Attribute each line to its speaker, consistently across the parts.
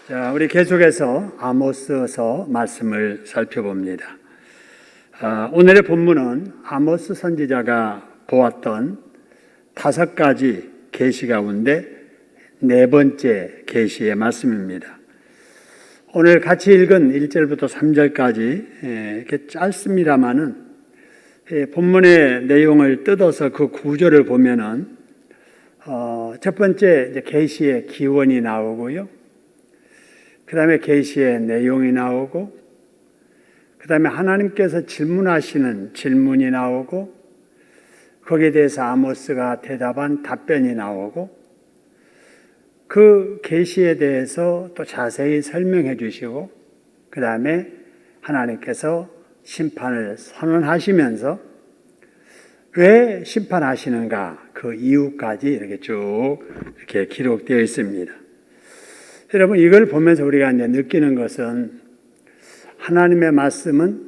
Speaker 1: 자, 우리 계속해서 아모스서 말씀을 살펴봅니다. 오늘의 본문은 아모스 선지자가 보았던 5가지 계시 가운데 4번째 계시의 말씀입니다. 오늘 같이 읽은 1절부터 3절까지 이렇게 짧습니다만은 본문의 내용을 뜯어서 그 구조를 보면은 첫 번째 이제 계시의 기원이 나오고요. 그 다음에 계시의 내용이 나오고, 그 다음에 하나님께서 질문하시는 질문이 나오고, 거기에 대해서 아모스가 대답한 답변이 나오고, 그 계시에 대해서 또 자세히 설명해 주시고, 그 다음에 하나님께서 심판을 선언하시면서 왜 심판하시는가, 그 이유까지 이렇게 쭉 이렇게 기록되어 있습니다. 여러분, 이걸 보면서 우리가 이제 느끼는 것은 하나님의 말씀은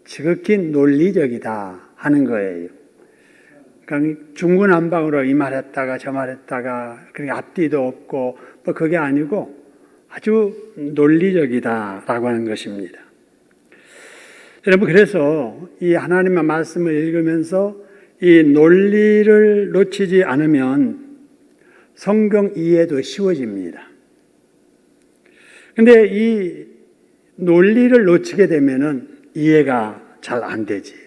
Speaker 1: 지극히 논리적이다 하는 거예요. 그러니까 중구난방으로 이 말했다가 저 말했다가 그러니까 앞뒤도 없고 뭐 그게 아니고 아주 논리적이다라고 하는 것입니다. 여러분, 그래서 이 하나님의 말씀을 읽으면서 이 논리를 놓치지 않으면 성경 이해도 쉬워집니다. 근데 이 논리를 놓치게 되면은 이해가 잘 안 되지요.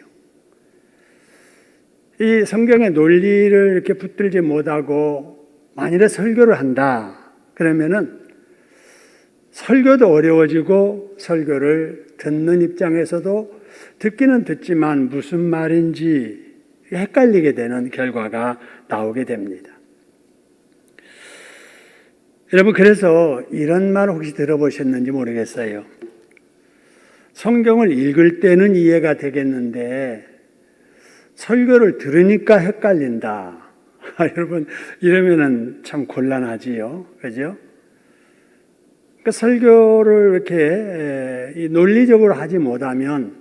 Speaker 1: 이 성경의 논리를 이렇게 붙들지 못하고 만일에 설교를 한다 그러면은 설교도 어려워지고 설교를 듣는 입장에서도 듣기는 듣지만 무슨 말인지 헷갈리게 되는 결과가 나오게 됩니다. 여러분, 그래서 이런 말 혹시 들어보셨는지 모르겠어요. 성경을 읽을 때는 이해가 되겠는데 설교를 들으니까 헷갈린다. 여러분, 이러면은 참 곤란하지요. 그죠? 그러니까 설교를 이렇게 논리적으로 하지 못하면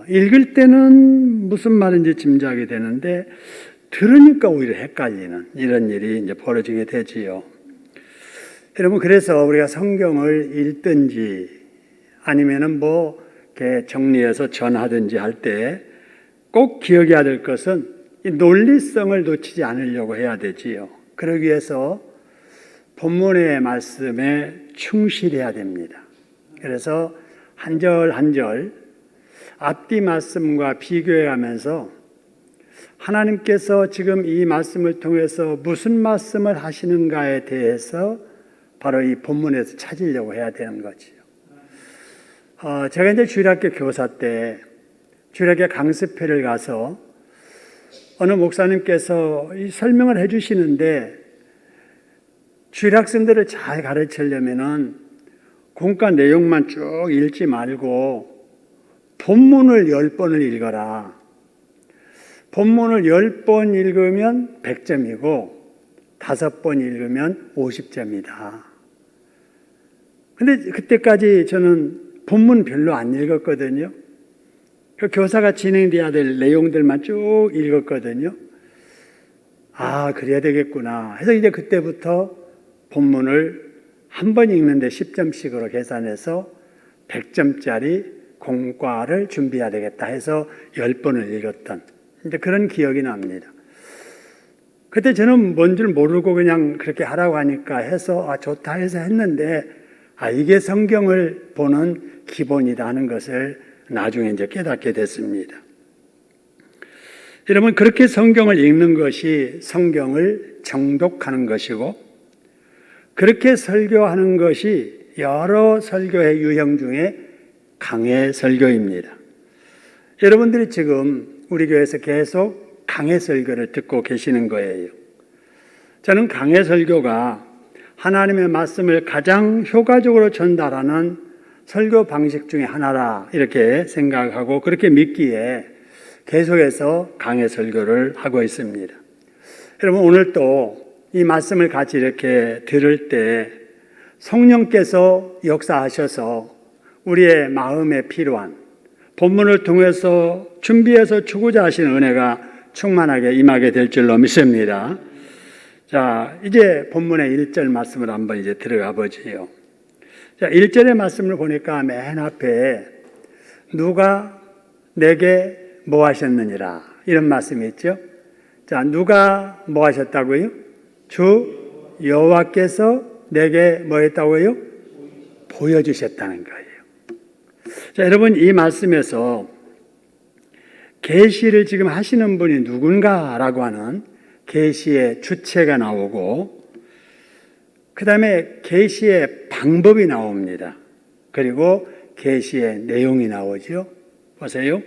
Speaker 1: 읽을 때는 무슨 말인지 짐작이 되는데 들으니까 오히려 헷갈리는 이런 일이 이제 벌어지게 되지요. 여러분, 그래서 우리가 성경을 읽든지 아니면은 뭐 이렇게 정리해서 전하든지 할 때 꼭 기억해야 될 것은 이 논리성을 놓치지 않으려고 해야 되지요. 그러기 위해서 본문의 말씀에 충실해야 됩니다. 그래서 한 절 한 절 앞뒤 말씀과 비교해 가면서 하나님께서 지금 이 말씀을 통해서 무슨 말씀을 하시는가에 대해서 바로 이 본문에서 찾으려고 해야 되는 거지요. 제가 이제 주일학교 교사 때 주일학교 강습회를 가서 어느 목사님께서 이 설명을 해 주시는데 주일학생들을 잘 가르치려면은 공과 내용만 쭉 읽지 말고 본문을 10번을 읽어라. 본문을 10번 읽으면 100점이고 5번 읽으면 50점이다. 근데 그때까지 저는 본문 별로 안 읽었거든요. 그 교사가 진행돼야 될 내용들만 쭉 읽었거든요. 아, 그래야 되겠구나 해서 이제 그때부터 본문을 한 번 읽는데 10점씩으로 계산해서 100점짜리 공과를 준비해야 되겠다 해서 10번을 읽었던 이제 그런 기억이 납니다. 그때 저는 뭔 줄 모르고 그냥 그렇게 하라고 하니까 해서 좋다 해서 했는데 이게 성경을 보는 기본이다 하는 것을 나중에 이제 깨닫게 됐습니다. 여러분, 그렇게 성경을 읽는 것이 성경을 정독하는 것이고 그렇게 설교하는 것이 여러 설교의 유형 중에 강해 설교입니다. 여러분들이 지금 우리 교회에서 계속 강해 설교를 듣고 계시는 거예요. 저는 강해 설교가 하나님의 말씀을 가장 효과적으로 전달하는 설교 방식 중에 하나라 이렇게 생각하고 그렇게 믿기에 계속해서 강해 설교를 하고 있습니다. 여러분, 오늘 또 이 말씀을 같이 이렇게 들을 때 성령께서 역사하셔서 우리의 마음에 필요한 본문을 통해서 준비해서 주고자 하시는 은혜가 충만하게 임하게 될 줄로 믿습니다. 자, 이제 본문의 1절 말씀을 한번 이제 들어가 보지요. 자, 1절의 말씀을 보니까 맨 앞에 누가 내게 뭐 하셨느니라 이런 말씀이 있죠. 자, 누가 뭐 하셨다고요? 주 여호와께서 내게 뭐 했다고요? 보여주셨다는 거예요. 자, 여러분 이 말씀에서 계시를 지금 하시는 분이 누군가라고 하는 계시의 주체가 나오고 그 다음에 계시의 방법이 나옵니다. 그리고 계시의 내용이 나오죠. 보세요.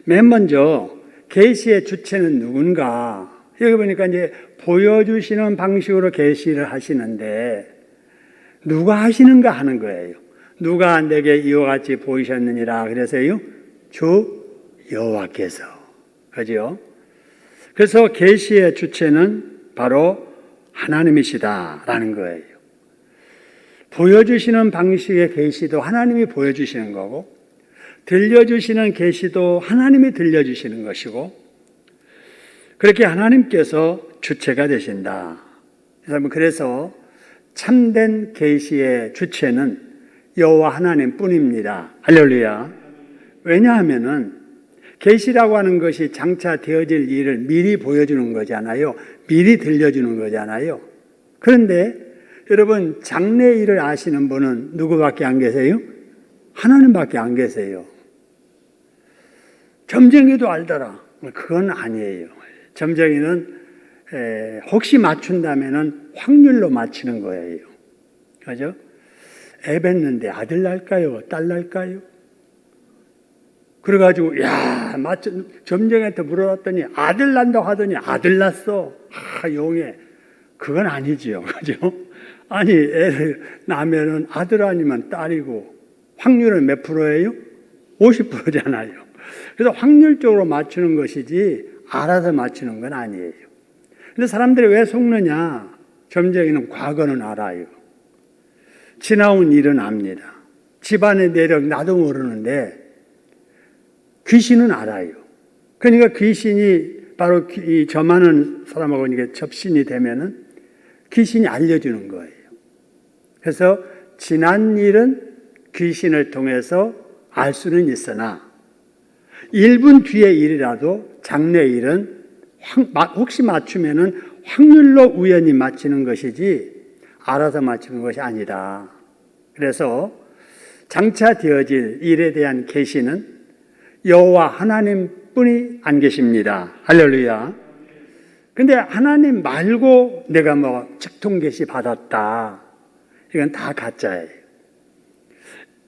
Speaker 1: 맨 먼저 계시의 주체는 누군가? 여기 보니까 이제 보여주시는 방식으로 계시를 하시는데 누가 하시는가 하는 거예요. 누가 내게 이와 같이 보이셨느니라 그래서요. 주 여호와께서. 그죠? 그래서 계시의 주체는 바로 하나님이시다라는 거예요. 보여주시는 방식의 계시도 하나님이 보여주시는 거고 들려주시는 계시도 하나님이 들려주시는 것이고 그렇게 하나님께서 주체가 되신다. 그래서 참된 계시의 주체는 여호와 하나님 뿐입니다. 할렐루야. 왜냐하면은 계시라고 하는 것이 장차 되어질 일을 미리 보여주는 거잖아요. 미리 들려주는 거잖아요. 그런데 여러분 장래 일을 아시는 분은 누구밖에 안 계세요? 하나님밖에 안 계세요. 점쟁이도 알더라. 그건 아니에요. 점쟁이는 혹시 맞춘다면은 확률로 맞히는 거예요. 그죠? 애 뱉는데 아들 날까요? 딸 날까요? 그래가지고 점쟁이한테 물어봤더니 아들 난다고 하더니 아들 났어. 용해. 그건 아니지요. 그죠? 아니 애를 낳으면은 아들 아니면 딸이고 확률은 몇 프로예요? 50%잖아요. 그래서 확률적으로 맞추는 것이지 알아서 맞추는 건 아니에요. 근데 사람들이 왜 속느냐? 점쟁이는 과거는 알아요. 지나온 일은 압니다. 집안의 내력 나도 모르는데 귀신은 알아요. 그러니까 귀신이 바로 이 점하는 사람하고 이게 접신이 되면은 귀신이 알려주는 거예요. 그래서 지난 일은 귀신을 통해서 알 수는 있으나 1분 뒤의 일이라도 장래 일은 혹시 맞추면은 확률로 우연히 맞히는 것이지 알아서 맞추는 것이 아니다. 그래서 장차 되어질 일에 대한 계시는 여호와 하나님뿐이 안 계십니다. 할렐루야. 근데 하나님 말고 내가 뭐 직통 계시 받았다. 이건 다 가짜예요.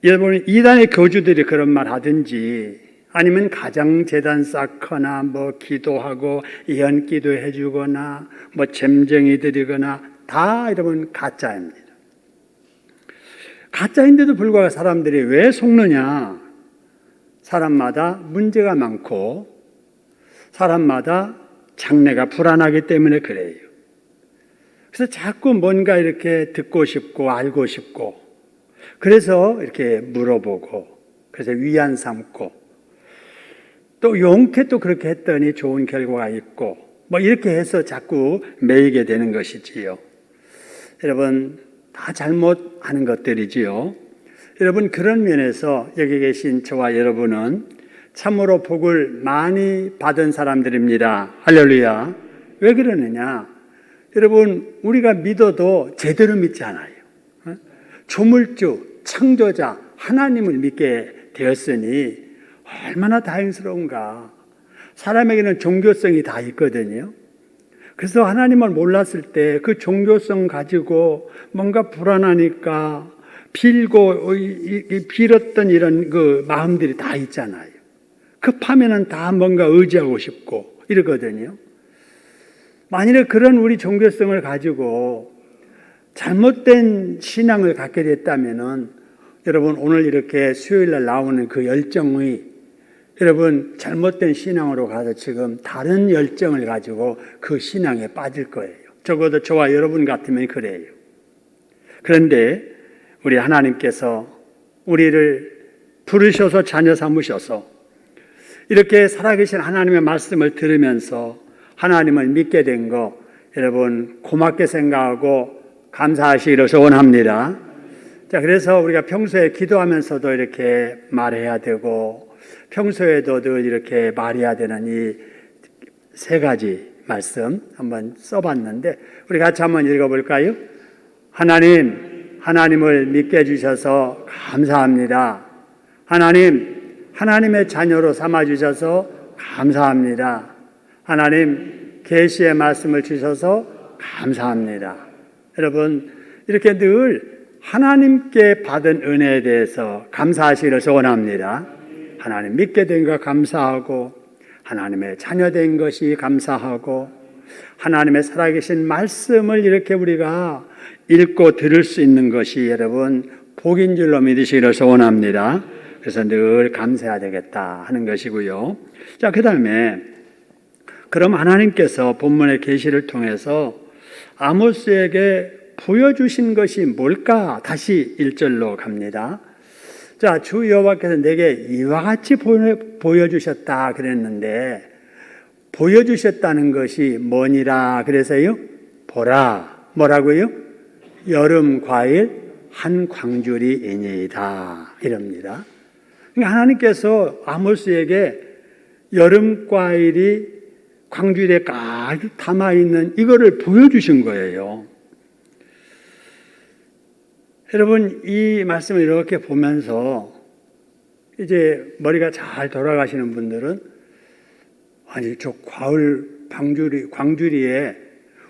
Speaker 1: 여러분 이단의 교주들이 그런 말 하든지 아니면 가장재단 쌓거나 뭐 기도하고 예언기도 해주거나 뭐 잼쟁이 드리거나 다 여러분 가짜입니다. 가짜인데도 불구하고 사람들이 왜 속느냐? 사람마다 문제가 많고 사람마다 장래가 불안하기 때문에 그래요. 그래서 자꾸 뭔가 이렇게 듣고 싶고 알고 싶고 그래서 이렇게 물어보고 그래서 위안 삼고 또 용케 또 그렇게 했더니 좋은 결과가 있고 뭐 이렇게 해서 자꾸 매이게 되는 것이지요. 여러분 다 잘못하는 것들이지요. 여러분 그런 면에서 여기 계신 저와 여러분은 참으로 복을 많이 받은 사람들입니다. 할렐루야. 왜 그러느냐? 여러분 우리가 믿어도 제대로 믿지 않아요. 조물주, 창조자 하나님을 믿게 되었으니 얼마나 다행스러운가. 사람에게는 종교성이 다 있거든요. 그래서 하나님을 몰랐을 때 그 종교성 가지고 뭔가 불안하니까 빌었던 이런 그 마음들이 다 있잖아요. 급하면은 다 뭔가 의지하고 싶고 이러거든요. 만일에 그런 우리 종교성을 가지고 잘못된 신앙을 갖게 됐다면은 여러분 오늘 이렇게 수요일날 나오는 그 열정이 여러분 잘못된 신앙으로 가서 지금 다른 열정을 가지고 그 신앙에 빠질 거예요. 적어도 저와 여러분 같으면 그래요. 그런데 우리 하나님께서 우리를 부르셔서 자녀 삼으셔서 이렇게 살아계신 하나님의 말씀을 들으면서 하나님을 믿게 된 거 여러분 고맙게 생각하고 감사하시기를 소원합니다. 자, 그래서 우리가 평소에 기도하면서도 이렇게 말해야 되고 평소에도 늘 이렇게 말해야 되는 이 세 가지 말씀 한번 써봤는데 우리 같이 한번 읽어볼까요? 하나님을 믿게 해주셔서 감사합니다. 하나님의 자녀로 삼아주셔서 감사합니다. 하나님, 계시의 말씀을 주셔서 감사합니다. 여러분, 이렇게 늘 하나님께 받은 은혜에 대해서 감사하시기를 소원합니다. 하나님 믿게 된 것 감사하고, 하나님의 자녀된 것이 감사하고, 하나님의 살아계신 말씀을 이렇게 우리가 읽고 들을 수 있는 것이 여러분 복인 줄로 믿으시기를 소원합니다. 그래서 늘 감사해야 되겠다 하는 것이고요. 자, 그 다음에 그럼 하나님께서 본문의 계시를 통해서 아모스에게 보여주신 것이 뭘까? 다시 1절로 갑니다. 자, 주 여호와께서 내게 이와 같이 보여주셨다 그랬는데 보여주셨다는 것이 뭐니라 그래서요? 보라. 뭐라고요? 여름 과일 한 광주리이니이다 이럽니다. 그러니까 하나님께서 아모스에게 여름 과일이 광주리에 가득 담아있는 이거를 보여주신 거예요. 여러분, 이 말씀을 이렇게 보면서 이제 머리가 잘 돌아가시는 분들은 아니, 저 광주리에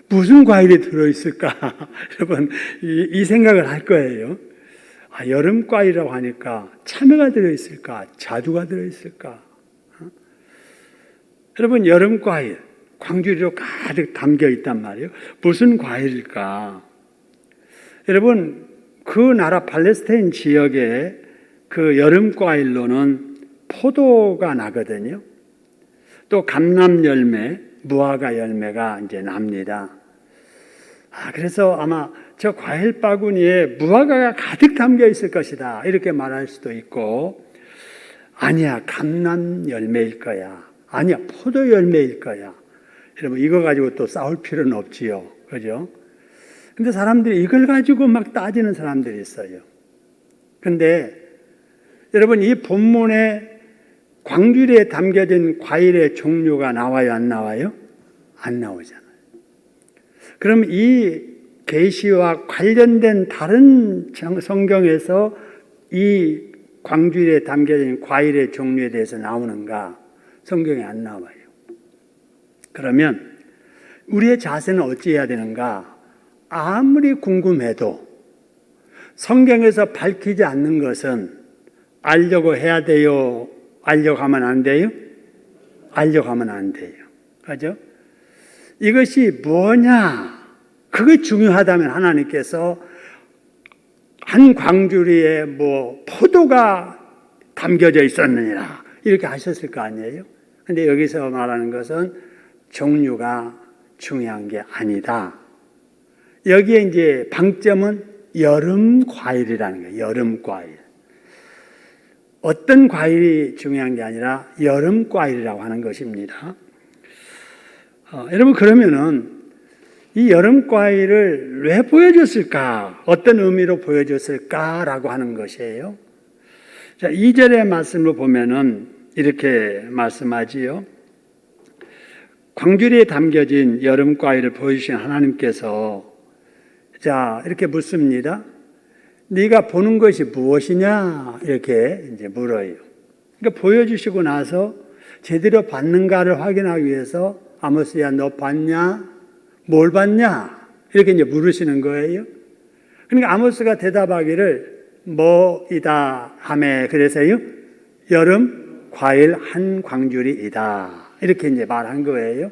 Speaker 1: 무슨 과일이 들어있을까? 여러분, 이 생각을 할 거예요. 아, 여름 과일이라고 하니까 참외가 들어있을까? 자두가 들어있을까? 여러분, 여름 과일, 광주리로 가득 담겨 있단 말이에요. 무슨 과일일까? 여러분, 그 나라 팔레스타인 지역에 그 여름 과일로는 포도가 나거든요. 또 감람 열매, 무화과 열매가 이제 납니다. 그래서 아마 저 과일 바구니에 무화과가 가득 담겨 있을 것이다. 이렇게 말할 수도 있고, 아니야, 감람 열매일 거야. 아니야, 포도 열매일 거야. 여러분, 이거 가지고 또 싸울 필요는 없지요. 그죠? 근데 사람들이 이걸 가지고 막 따지는 사람들이 있어요. 근데 여러분, 이 본문에 광주리에 담겨진 과일의 종류가 나와요, 안 나와요? 안 나오잖아요. 그럼 이 계시와 관련된 다른 성경에서 이 광주리에 담겨진 과일의 종류에 대해서 나오는가? 성경에 안 나와요. 그러면 우리의 자세는 어찌해야 되는가? 아무리 궁금해도 성경에서 밝히지 않는 것은 알려고 해야 돼요? 알려고 하면 안 돼요? 알려고 하면 안 돼요. 그죠? 이것이 뭐냐? 그게 중요하다면 하나님께서 한 광주리에 뭐 포도가 담겨져 있었느니라 이렇게 하셨을 거 아니에요? 근데 여기서 말하는 것은 종류가 중요한 게 아니다. 여기에 이제 방점은 여름 과일이라는 거예요. 여름 과일. 어떤 과일이 중요한 게 아니라 여름 과일이라고 하는 것입니다. 여러분, 그러면은 이 여름 과일을 왜 보여줬을까? 어떤 의미로 보여줬을까라고 하는 것이에요. 자, 2절의 말씀을 보면은 이렇게 말씀하지요. 광주리에 담겨진 여름 과일을 보여주신 하나님께서 자, 이렇게 묻습니다. 네가 보는 것이 무엇이냐? 이렇게 이제 물어요. 그러니까 보여주시고 나서 제대로 봤는가를 확인하기 위해서 아모스야, 너 봤냐? 뭘 봤냐? 이렇게 이제 물으시는 거예요. 그러니까 아모스가 대답하기를 뭐이다 하매 그래서요. 여름 과일 한 광주리이다. 이렇게 이제 말한 거예요.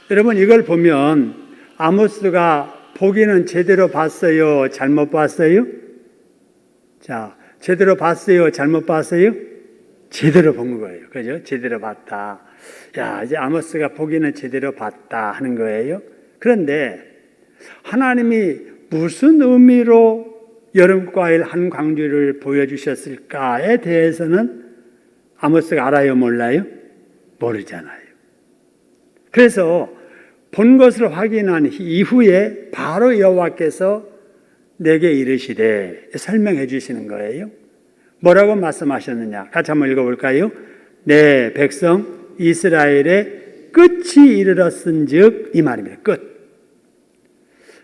Speaker 1: 여러분, 이걸 보면 아모스가 보기는 제대로 봤어요? 잘못 봤어요? 자, 제대로 봤어요? 잘못 봤어요? 제대로 본 거예요. 그죠? 제대로 봤다. 야, 이제 아모스가 보기는 제대로 봤다 하는 거예요. 그런데 하나님이 무슨 의미로 여름과일 한 광주를 보여주셨을까에 대해서는 아모스가 알아요? 몰라요? 모르잖아요. 그래서 본 것을 확인한 이후에 바로 여호와께서 내게 이르시되 설명해 주시는 거예요. 뭐라고 말씀하셨느냐? 같이 한번 읽어볼까요? 내 백성 이스라엘의 끝이 이르렀은즉 이 말입니다. 끝.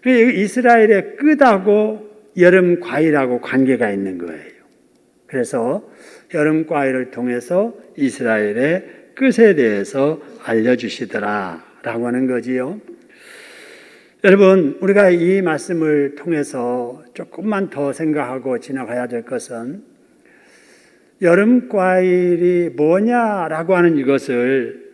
Speaker 1: 이스라엘의 끝하고 여름 과일하고 관계가 있는 거예요. 그래서 여름 과일을 통해서 이스라엘의 끝에 대해서 알려주시더라라고 하는 거지요. 여러분, 우리가 이 말씀을 통해서 조금만 더 생각하고 지나가야 될 것은 여름 과일이 뭐냐라고 하는 이것을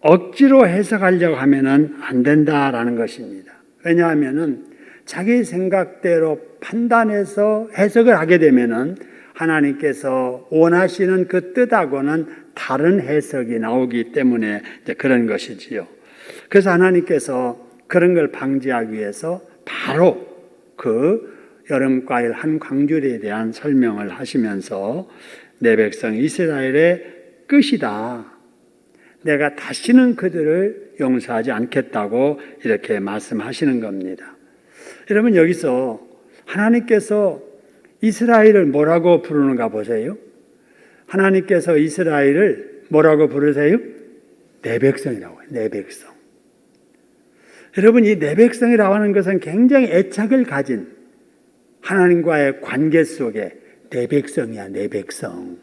Speaker 1: 억지로 해석하려고 하면은 안 된다라는 것입니다. 왜냐하면은 자기 생각대로 판단해서 해석을 하게 되면은 하나님께서 원하시는 그 뜻하고는 다른 해석이 나오기 때문에 그런 것이지요. 그래서 하나님께서 그런 걸 방지하기 위해서 바로 그 여름과일 한 광주리에 대한 설명을 하시면서 내 백성 이스라엘의 끝이다. 내가 다시는 그들을 용서하지 않겠다고 이렇게 말씀하시는 겁니다. 여러분, 여기서 하나님께서 이스라엘을 뭐라고 부르는가 보세요. 하나님께서 이스라엘을 뭐라고 부르세요? 내 백성이라고 해요. 내 백성. 여러분, 이 내 백성이라고 하는 것은 굉장히 애착을 가진 하나님과의 관계 속에 내 백성이야, 내 백성.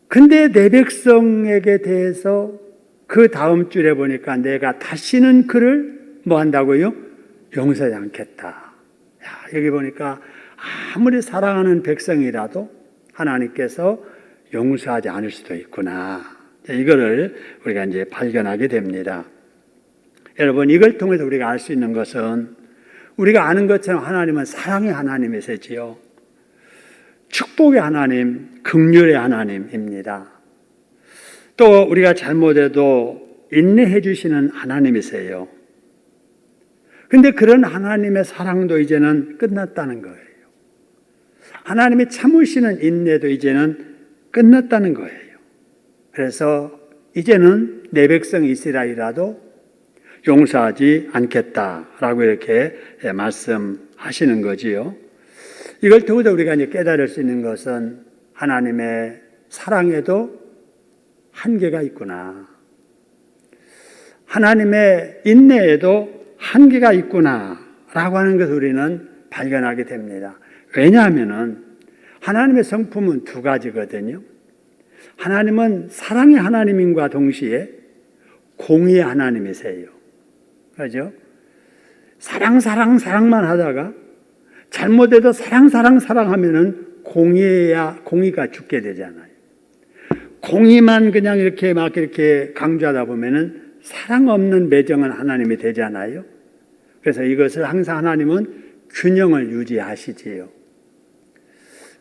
Speaker 1: 근데 내 백성에게 대해서 그 다음 줄에 보니까 내가 다시는 그를 뭐 한다고요? 용서하지 않겠다. 야, 여기 보니까 아무리 사랑하는 백성이라도 하나님께서 용서하지 않을 수도 있구나. 이거를 우리가 이제 발견하게 됩니다. 여러분, 이걸 통해서 우리가 알 수 있는 것은 우리가 아는 것처럼 하나님은 사랑의 하나님이시지요. 축복의 하나님, 긍휼의 하나님입니다. 또 우리가 잘못해도 인내해 주시는 하나님이세요. 근데 그런 하나님의 사랑도 이제는 끝났다는 거예요. 하나님이 참으시는 인내도 이제는 끝났다는 거예요. 그래서 이제는 내 백성 이스라엘이라도 용서하지 않겠다라고 이렇게 말씀하시는 거지요. 이걸 통해서 우리가 이제 깨달을 수 있는 것은 하나님의 사랑에도 한계가 있구나. 하나님의 인내에도 한계가 있구나라고 하는 것을 우리는 발견하게 됩니다. 왜냐하면은 하나님의 성품은 두 가지거든요. 하나님은 사랑의 하나님인과 동시에 공의의 하나님이세요. 그렇죠? 사랑만 하다가 잘못해도 사랑하면은 공의가 죽게 되잖아요. 공의만 그냥 이렇게 막 이렇게 강조하다 보면은 사랑 없는 매정한 하나님이 되잖아요. 그래서 이것을 항상 하나님은 균형을 유지하시지요.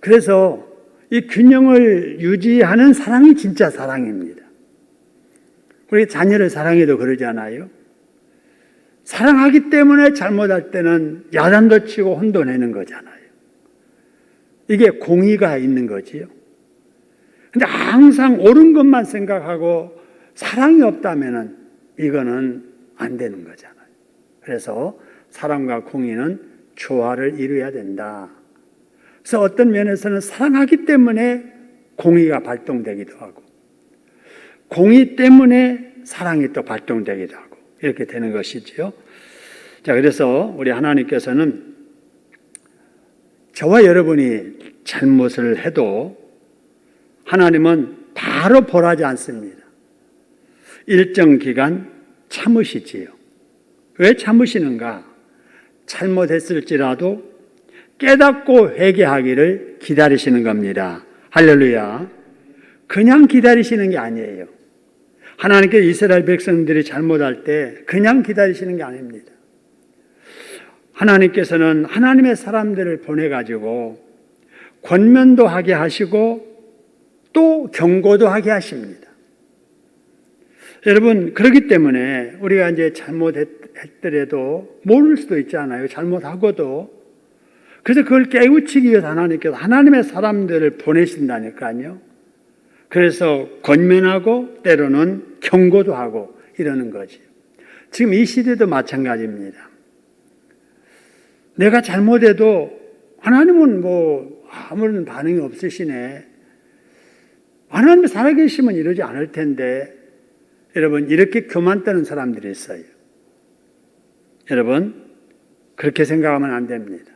Speaker 1: 그래서 이 균형을 유지하는 사랑이 진짜 사랑입니다. 우리 자녀를 사랑해도 그러잖아요. 사랑하기 때문에 잘못할 때는 야단도 치고 혼도 내는 거잖아요. 이게 공의가 있는 거지요. 근데 항상 옳은 것만 생각하고 사랑이 없다면은 이거는 안 되는 거잖아요. 그래서 사랑과 공의는 조화를 이루어야 된다. 그래서 어떤 면에서는 사랑하기 때문에 공의가 발동되기도 하고 공의 때문에 사랑이 또 발동되기도 하고 이렇게 되는 것이지요. 자, 그래서 우리 하나님께서는 저와 여러분이 잘못을 해도 하나님은 바로 벌하지 않습니다. 일정 기간 참으시지요. 왜 참으시는가? 잘못했을지라도 깨닫고 회개하기를 기다리시는 겁니다. 할렐루야. 그냥 기다리시는 게 아니에요. 하나님께서 이스라엘 백성들이 잘못할 때 그냥 기다리시는 게 아닙니다. 하나님께서는 하나님의 사람들을 보내가지고 권면도 하게 하시고 또 경고도 하게 하십니다. 여러분, 그렇기 때문에 우리가 이제 잘못했더라도 모를 수도 있잖아요. 잘못하고도. 그래서 그걸 깨우치기 위해서 하나님께서 하나님의 사람들을 보내신다니까요. 그래서 권면하고 때로는 경고도 하고 이러는 거지. 지금 이 시대도 마찬가지입니다. 내가 잘못해도 하나님은 뭐 아무런 반응이 없으시네. 하나님이 살아계시면 이러지 않을 텐데. 여러분, 이렇게 교만 떠는 사람들이 있어요. 여러분, 그렇게 생각하면 안 됩니다.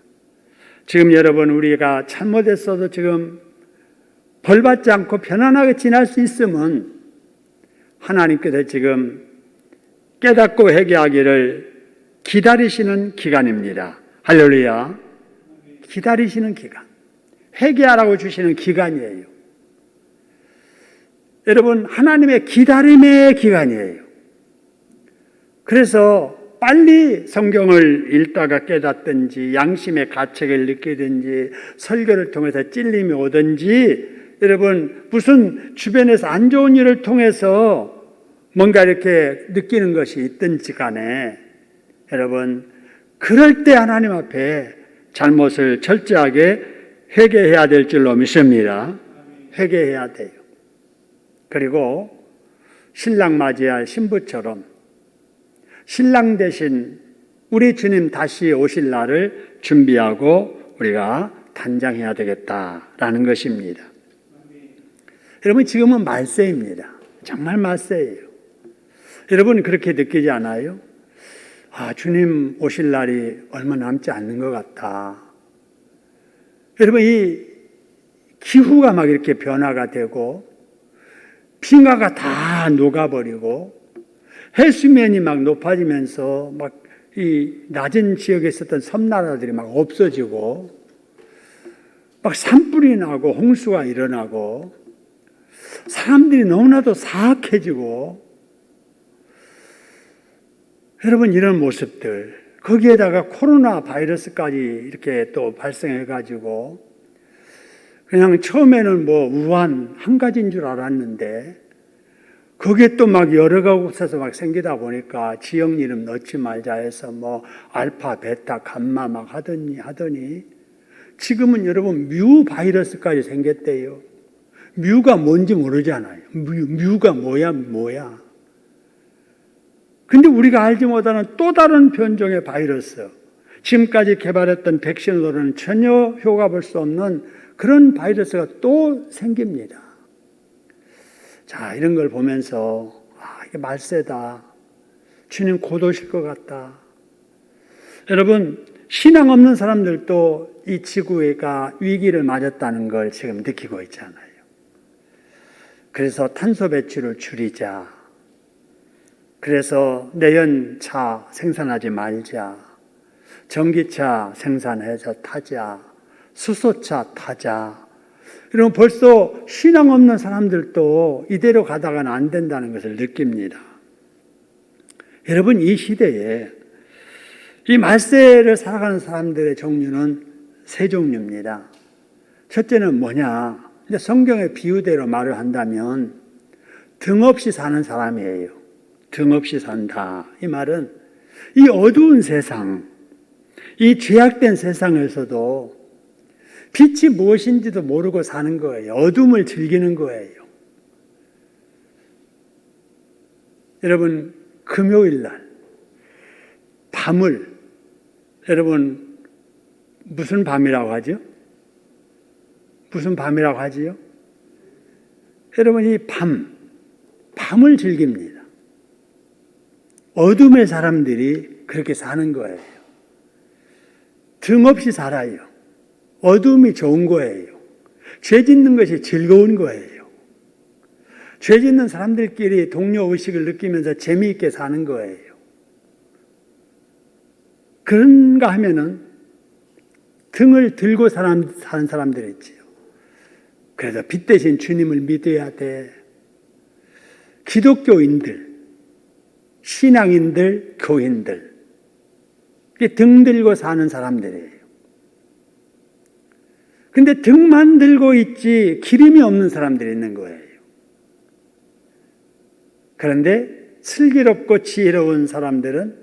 Speaker 1: 지금 여러분, 우리가 잘못했어도 지금 벌받지 않고 편안하게 지날 수 있으면 하나님께서 지금 깨닫고 회개하기를 기다리시는 기간입니다. 할렐루야. 기다리시는 기간. 회개하라고 주시는 기간이에요. 여러분, 하나님의 기다림의 기간이에요. 그래서 빨리 성경을 읽다가 깨닫든지 양심의 가책을 느끼든지 설교를 통해서 찔림이 오든지 여러분 무슨 주변에서 안 좋은 일을 통해서 뭔가 이렇게 느끼는 것이 있든지 간에 여러분 그럴 때 하나님 앞에 잘못을 철저하게 회개해야 될 줄로 믿습니다. 회개해야 돼요. 그리고 신랑 맞이할 신부처럼 신랑 대신 우리 주님 다시 오실 날을 준비하고 우리가 단장해야 되겠다라는 것입니다. 여러분 지금은 말세입니다. 정말 말세예요. 여러분 그렇게 느끼지 않아요? 아, 주님 오실 날이 얼마 남지 않는 것 같다. 여러분 이 기후가 막 이렇게 변화가 되고 빙하가 다 녹아버리고 해수면이 막 높아지면서 막 이 낮은 지역에 있었던 섬나라들이 막 없어지고 막 산불이 나고 홍수가 일어나고 사람들이 너무나도 사악해지고 여러분 이런 모습들 거기에다가 코로나 바이러스까지 이렇게 또 발생해가지고 그냥 처음에는 뭐 우한 한 가지인 줄 알았는데 거기에 또 막 여러 곳에서 막 생기다 보니까 지역 이름 넣지 말자 해서 뭐 알파, 베타, 감마 막 하더니 지금은 여러분 뮤 바이러스까지 생겼대요. 뮤가 뭔지 모르잖아요. 뮤가 뭐야. 근데 우리가 알지 못하는 또 다른 변종의 바이러스, 지금까지 개발했던 백신으로는 전혀 효과 볼 수 없는 그런 바이러스가 또 생깁니다. 자, 이런 걸 보면서 이게 말세다. 주님 곧 오실 것 같다. 여러분, 신앙 없는 사람들도 이 지구가 위기를 맞았다는 걸 지금 느끼고 있잖아요. 그래서 탄소 배출을 줄이자. 그래서 내연차 생산하지 말자. 전기차 생산해서 타자. 수소차 타자. 여러분 벌써 신앙 없는 사람들도 이대로 가다가는 안 된다는 것을 느낍니다. 여러분 이 시대에 이 말세를 살아가는 사람들의 종류는 세 종류입니다. 첫째는 뭐냐? 성경의 비유대로 말을 한다면 등 없이 사는 사람이에요. 등 없이 산다. 이 말은 이 어두운 세상, 이 죄악된 세상에서도 빛이 무엇인지도 모르고 사는 거예요. 어둠을 즐기는 거예요. 여러분, 금요일 날, 밤을, 여러분, 무슨 밤이라고 하죠? 무슨 밤이라고 하지요? 여러분, 이 밤을 즐깁니다. 어둠의 사람들이 그렇게 사는 거예요. 등 없이 살아요. 어둠이 좋은 거예요. 죄 짓는 것이 즐거운 거예요. 죄 짓는 사람들끼리 동료의식을 느끼면서 재미있게 사는 거예요. 그런가 하면은 등을 들고 사는 사람들이 있지요. 그래서 빛 대신 주님을 믿어야 돼. 기독교인들, 신앙인들, 교인들, 등 들고 사는 사람들이에요. 근데 등만 들고 있지 기름이 없는 사람들이 있는 거예요. 그런데 슬기롭고 지혜로운 사람들은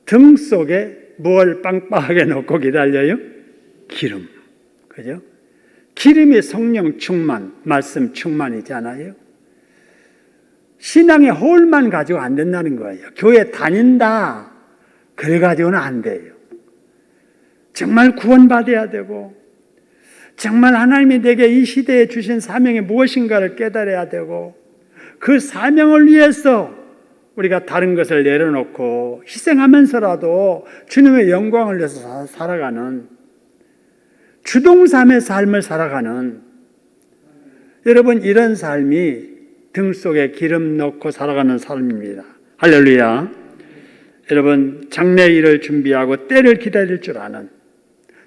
Speaker 1: 등 속에 뭘 빵빵하게 넣고 기다려요? 기름. 그죠? 기름이 성령 충만, 말씀 충만이잖아요. 신앙의 홀만 가지고 안 된다는 거예요. 교회 다닌다. 그래가지고는 안 돼요. 정말 구원받아야 되고 정말 하나님이 내게 이 시대에 주신 사명이 무엇인가를 깨달아야 되고 그 사명을 위해서 우리가 다른 것을 내려놓고 희생하면서라도 주님의 영광을 위해서 살아가는 주동삼의 삶을 살아가는 여러분 이런 삶이 등 속에 기름 넣고 살아가는 삶입니다. 할렐루야. 여러분 장래일을 준비하고 때를 기다릴 줄 아는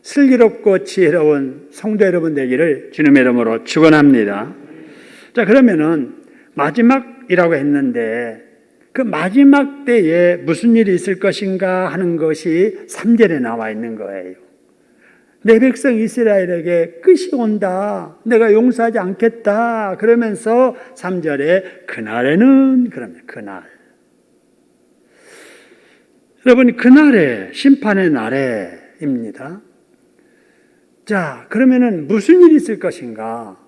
Speaker 1: 슬기롭고 지혜로운 성도 여러분 되기를 주님의 이름으로 축원합니다. 자, 그러면은 마지막이라고 했는데 그 마지막 때에 무슨 일이 있을 것인가 하는 것이 3절에 나와 있는 거예요. 내 백성 이스라엘에게 끝이 온다. 내가 용서하지 않겠다. 그러면서 3절에 그날에는 그럽니다. 그날. 여러분 그날에 심판의 날에입니다. 자, 그러면은 무슨 일이 있을 것인가?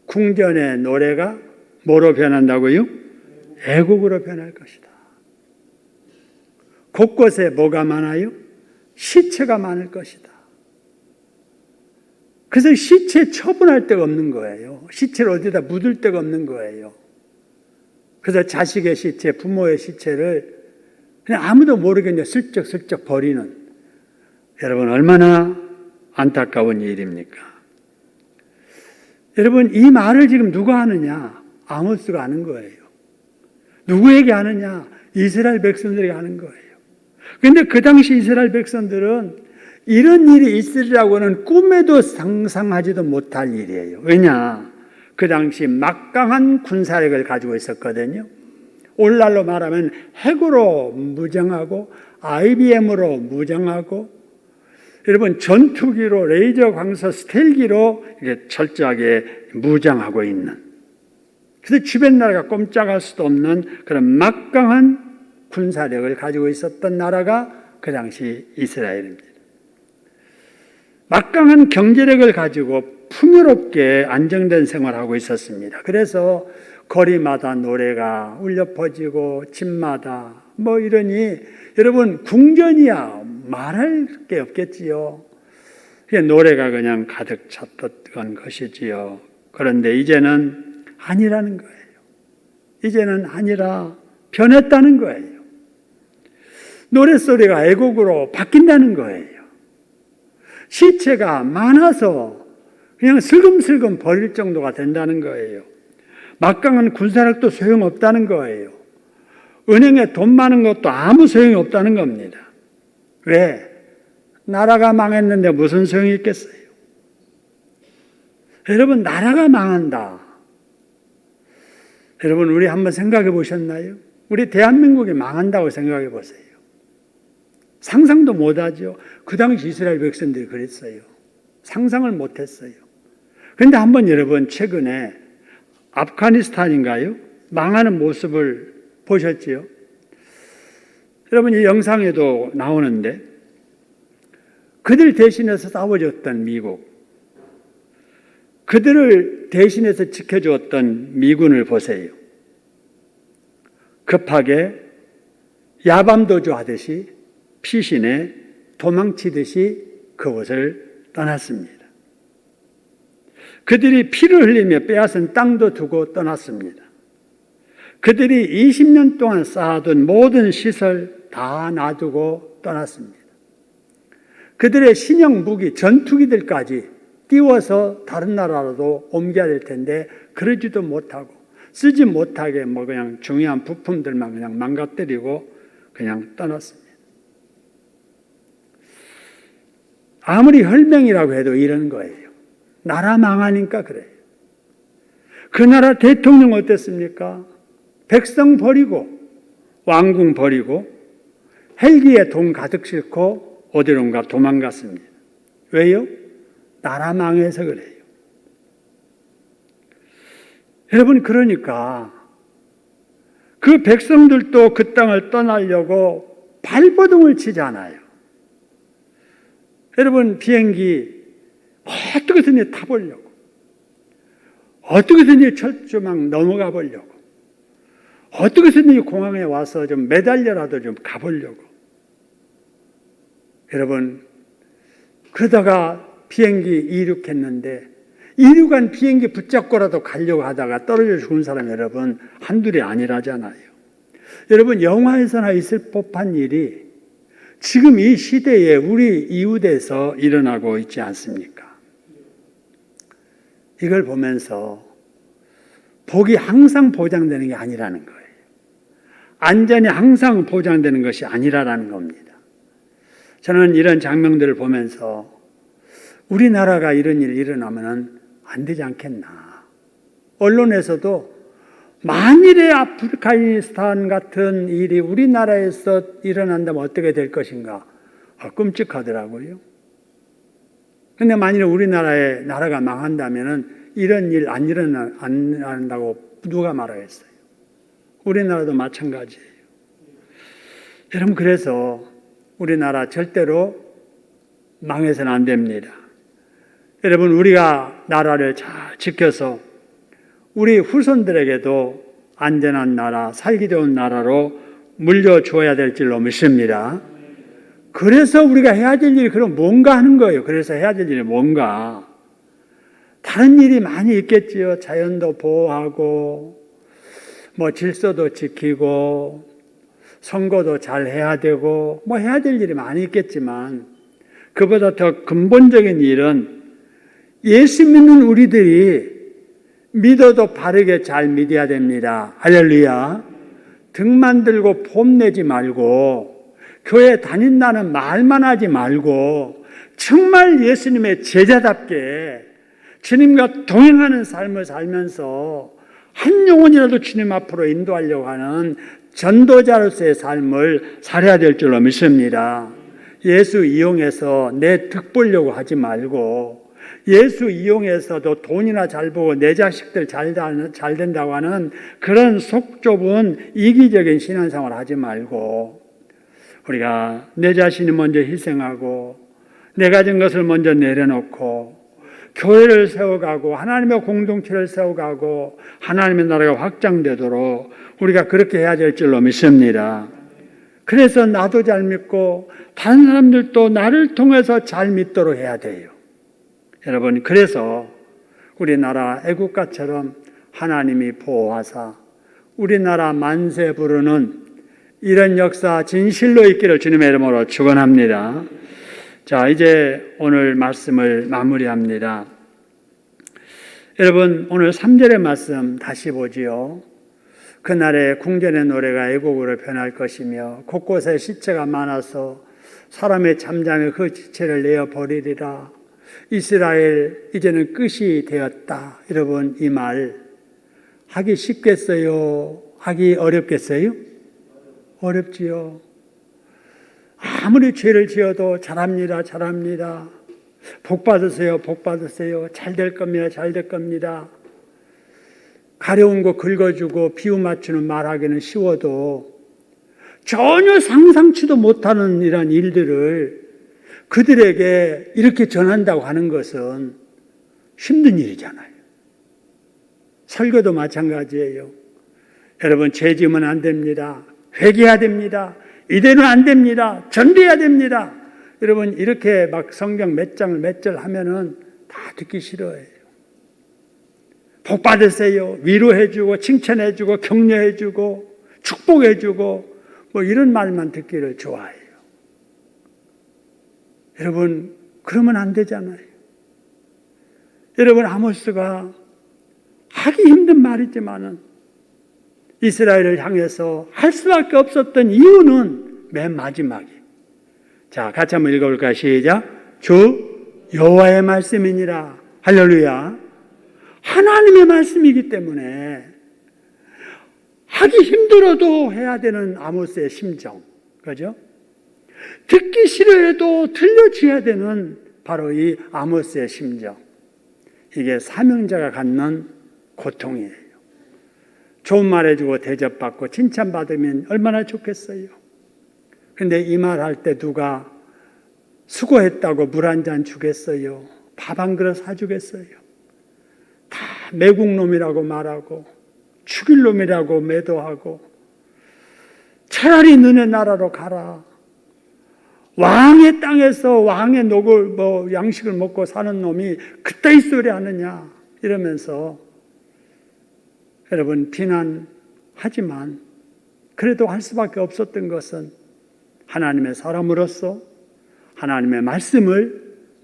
Speaker 1: 궁전의 노래가 뭐로 변한다고요? 애곡으로 변할 것이다. 곳곳에 뭐가 많아요? 시체가 많을 것이다. 그래서 시체 처분할 데가 없는 거예요. 시체를 어디다 묻을 데가 없는 거예요. 그래서 자식의 시체, 부모의 시체를 그냥 아무도 모르게 그냥 슬쩍슬쩍 버리는 여러분 얼마나 안타까운 일입니까? 여러분 이 말을 지금 누가 하느냐? 아모스가 하는 거예요. 누구에게 하느냐? 이스라엘 백성들에게 하는 거예요. 그런데 그 당시 이스라엘 백성들은 이런 일이 있으리라고는 꿈에도 상상하지도 못할 일이에요. 왜냐? 그 당시 막강한 군사력을 가지고 있었거든요. 오늘날로 말하면 핵으로 무장하고 IBM으로 무장하고 여러분 전투기로 레이저 광서 스텔기로 이게 철저하게 무장하고 있는 그래서 주변 나라가 꼼짝할 수도 없는 그런 막강한 군사력을 가지고 있었던 나라가 그 당시 이스라엘입니다. 막강한 경제력을 가지고 풍요롭게 안정된 생활을 하고 있었습니다. 그래서 거리마다 노래가 울려 퍼지고 집마다 뭐 이러니 여러분 궁전이야 말할 게 없겠지요. 노래가 그냥 가득 찼던 것이지요. 그런데 이제는 아니라는 거예요. 이제는 아니라 변했다는 거예요. 노랫소리가 애곡으로 바뀐다는 거예요. 시체가 많아서 그냥 슬금슬금 버릴 정도가 된다는 거예요. 막강한 군사력도 소용없다는 거예요. 은행에 돈 많은 것도 아무 소용이 없다는 겁니다. 왜? 나라가 망했는데 무슨 소용이 있겠어요? 여러분 나라가 망한다. 여러분 우리 한번 생각해 보셨나요? 우리 대한민국이 망한다고 생각해 보세요. 상상도 못하죠. 그 당시 이스라엘 백성들이 그랬어요. 상상을 못했어요. 그런데 한번 여러분 최근에 아프가니스탄인가요? 망하는 모습을 보셨지요? 여러분 이 영상에도 나오는데 그들 대신해서 싸워줬던 미국, 그들을 대신해서 지켜주었던 미군을 보세요. 급하게 야밤도주 하듯이 피신해 도망치듯이 그곳을 떠났습니다. 그들이 피를 흘리며 빼앗은 땅도 두고 떠났습니다. 그들이 20년 동안 쌓아둔 모든 시설 다 놔두고 떠났습니다. 그들의 신형 무기, 전투기들까지 띄워서 다른 나라로도 옮겨야 될 텐데 그러지도 못하고 쓰지 못하게 뭐 그냥 중요한 부품들만 그냥 망가뜨리고 그냥 떠났습니다. 아무리 혈맹이라고 해도 이런 거예요. 나라 망하니까 그래요. 그 나라 대통령 어땠습니까? 백성 버리고 왕궁 버리고 헬기에 돈 가득 싣고 어디론가 도망갔습니다. 왜요? 나라 망해서 그래요. 여러분 그러니까 그 백성들도 그 땅을 떠나려고 발버둥을 치잖아요. 여러분 비행기 어떻게든지 타보려고 어떻게든지 철조망 넘어가 보려고 어떻게든지 공항에 와서 좀 매달려라도 좀 가보려고 여러분 그러다가 비행기 이륙했는데 이륙한 비행기 붙잡고라도 가려고 하다가 떨어져 죽은 사람 여러분 한둘이 아니라잖아요. 여러분 영화에서나 있을 법한 일이 지금 이 시대에 우리 이웃에서 일어나고 있지 않습니까? 이걸 보면서 복이 항상 보장되는 게 아니라는 거예요. 안전이 항상 보장되는 것이 아니라는 겁니다. 저는 이런 장면들을 보면서 우리나라가 이런 일이 일어나면 안 되지 않겠나. 언론에서도 만일에 아프가니스탄 같은 일이 우리나라에서 일어난다면 어떻게 될 것인가 끔찍하더라고요. 그런데 만일에 우리나라의 나라가 망한다면 이런 일 안 일어난다고 누가 말하겠어요? 우리나라도 마찬가지예요. 여러분 그래서 우리나라 절대로 망해서는 안 됩니다. 여러분 우리가 나라를 잘 지켜서 우리 후손들에게도 안전한 나라, 살기 좋은 나라로 물려줘야 될 줄로 믿습니다. 그래서 우리가 해야 될 일이 그럼 뭔가 하는 거예요. 그래서 해야 될 일이 뭔가. 다른 일이 많이 있겠지요. 자연도 보호하고 질서도 지키고 선거도 잘 해야 되고 해야 될 일이 많이 있겠지만 그보다 더 근본적인 일은 예수 믿는 우리들이 믿어도 바르게 잘 믿어야 됩니다. 할렐루야. 등만 들고 폼내지 말고 교회 다닌다는 말만 하지 말고 정말 예수님의 제자답게 주님과 동행하는 삶을 살면서 한 영혼이라도 주님 앞으로 인도하려고 하는 전도자로서의 삶을 살아야 될 줄로 믿습니다. 예수 이용해서 내 득 보려고 하지 말고 예수 이용해서도 돈이나 잘 보고 내 자식들 잘 된다고 하는 그런 속 좁은 이기적인 신앙생활을 하지 말고 우리가 내 자신이 먼저 희생하고 내 가진 것을 먼저 내려놓고 교회를 세워가고 하나님의 공동체를 세워가고 하나님의 나라가 확장되도록 우리가 그렇게 해야 될 줄로 믿습니다. 그래서 나도 잘 믿고 다른 사람들도 나를 통해서 잘 믿도록 해야 돼요. 여러분 그래서 우리나라 애국가처럼 하나님이 보호하사 우리나라 만세 부르는 이런 역사 진실로 있기를 주님의 이름으로 축원합니다. 자, 이제 오늘 말씀을 마무리합니다. 여러분 오늘 3절의 말씀 다시 보지요. 그날에 궁전의 노래가 애곡으로 변할 것이며 곳곳에 시체가 많아서 사람의 잠잠에 그 지체를 내어버리리라. 이스라엘 이제는 끝이 되었다. 여러분 이 말 하기 쉽겠어요? 하기 어렵겠어요? 어렵지요. 아무리 죄를 지어도 잘합니다. 잘합니다. 복 받으세요. 복 받으세요. 잘 될 겁니다. 잘 될 겁니다. 가려운 거 긁어주고 비유 맞추는 말하기는 쉬워도 전혀 상상치도 못하는 이런 일들을 그들에게 이렇게 전한다고 하는 것은 힘든 일이잖아요. 설교도 마찬가지예요. 여러분 죄 지으면 안 됩니다. 회개해야 됩니다. 이대로는 안 됩니다. 전도해야 됩니다. 여러분 이렇게 막 성경 몇 장을 몇 절 하면은 다 듣기 싫어해요. 복 받으세요. 위로해주고 칭찬해주고 격려해주고 축복해주고 이런 말만 듣기를 좋아해요. 여러분 그러면 안 되잖아요. 여러분 아모스가 하기 힘든 말이지만은 이스라엘을 향해서 할 수밖에 없었던 이유는 맨 마지막에 자 같이 한번 읽어볼까요? 시작. 주 여호와의 말씀이니라. 할렐루야. 하나님의 말씀이기 때문에 하기 힘들어도 해야 되는 아모스의 심정, 그죠? 듣기 싫어해도 들려줘야 되는 바로 이 아모스의 심정. 이게 사명자가 갖는 고통이에요. 좋은 말 해주고 대접받고 칭찬받으면 얼마나 좋겠어요. 근데 이 말 할 때 누가 수고했다고 물 한 잔 주겠어요? 밥 한 그릇 사주겠어요? 다 매국놈이라고 말하고 죽일 놈이라고 매도하고 차라리 너네 나라로 가라. 왕의 땅에서 왕의 양식을 먹고 사는 놈이 그따위 소리 하느냐 이러면서 여러분 비난하지만 그래도 할 수밖에 없었던 것은 하나님의 사람으로서 하나님의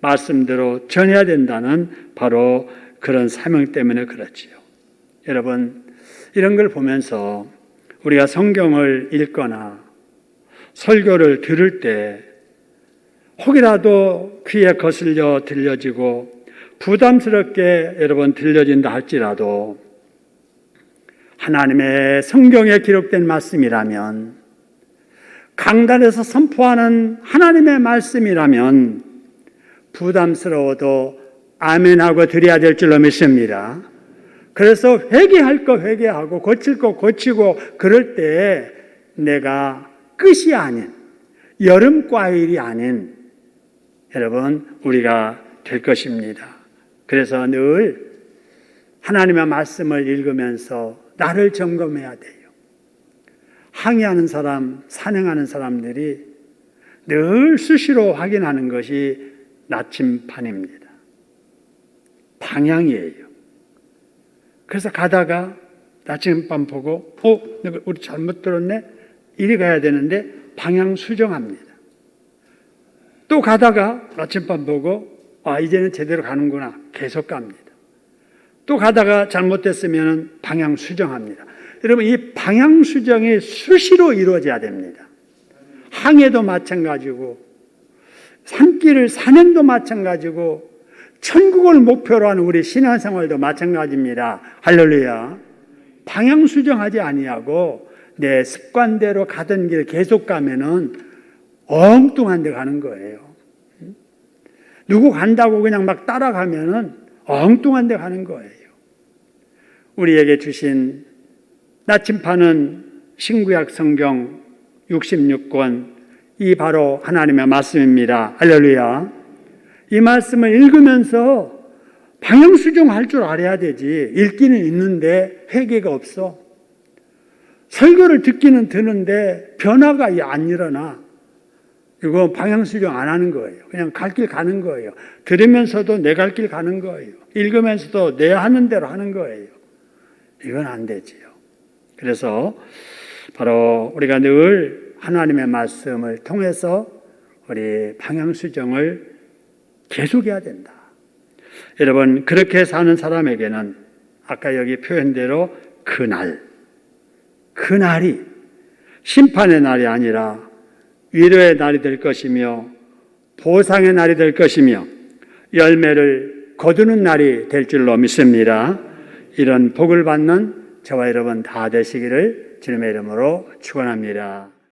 Speaker 1: 말씀대로 전해야 된다는 바로 그런 사명 때문에 그렇지요. 여러분 이런 걸 보면서 우리가 성경을 읽거나 설교를 들을 때 혹이라도 귀에 거슬려 들려지고 부담스럽게 여러분 들려진다 할지라도 하나님의 성경에 기록된 말씀이라면 강단에서 선포하는 하나님의 말씀이라면 부담스러워도 아멘하고 드려야 될 줄로 믿습니다. 그래서 회개할 거 회개하고 고칠 거 고치고 그럴 때 내가 끝이 아닌 여름 과일이 아닌 여러분 우리가 될 것입니다. 그래서 늘 하나님의 말씀을 읽으면서 나를 점검해야 돼요. 항해하는 사람, 산행하는 사람들이 늘 수시로 확인하는 것이 나침반입니다. 방향이에요. 그래서 가다가 나침반 보고 우리 잘못 들었네? 이리 가야 되는데 방향 수정합니다. 또 가다가 나침반 보고 이제는 제대로 가는구나. 계속 갑니다. 또 가다가 잘못됐으면 방향 수정합니다. 여러분 이 방향 수정이 수시로 이루어져야 됩니다. 항해도 마찬가지고 산길을 산행도 마찬가지고 천국을 목표로 하는 우리 신앙생활도 마찬가지입니다. 할렐루야. 방향 수정하지 아니하고 내 습관대로 가던 길 계속 가면은 엉뚱한 데 가는 거예요. 누구 간다고 그냥 막 따라가면은 엉뚱한 데 가는 거예요. 우리에게 주신 나침반은 신구약 성경 66권 이 바로 하나님의 말씀입니다. 할렐루야. 이 말씀을 읽으면서 방향 수정할 줄 알아야 되지. 읽기는 읽는데 회개가 없어. 설교를 듣기는 듣는데 변화가 안 일어나. 이거 방향 수정 안 하는 거예요. 그냥 갈 길 가는 거예요. 들으면서도 내 갈 길 가는 거예요. 읽으면서도 내 하는 대로 하는 거예요. 이건 안 되지요. 그래서 바로 우리가 늘 하나님의 말씀을 통해서 우리 방향 수정을 계속해야 된다. 여러분 그렇게 사는 사람에게는 아까 여기 표현대로 그날이 심판의 날이 아니라 위로의 날이 될 것이며 보상의 날이 될 것이며 열매를 거두는 날이 될 줄로 믿습니다. 이런 복을 받는 저와 여러분 다 되시기를 주님의 이름으로 축원합니다.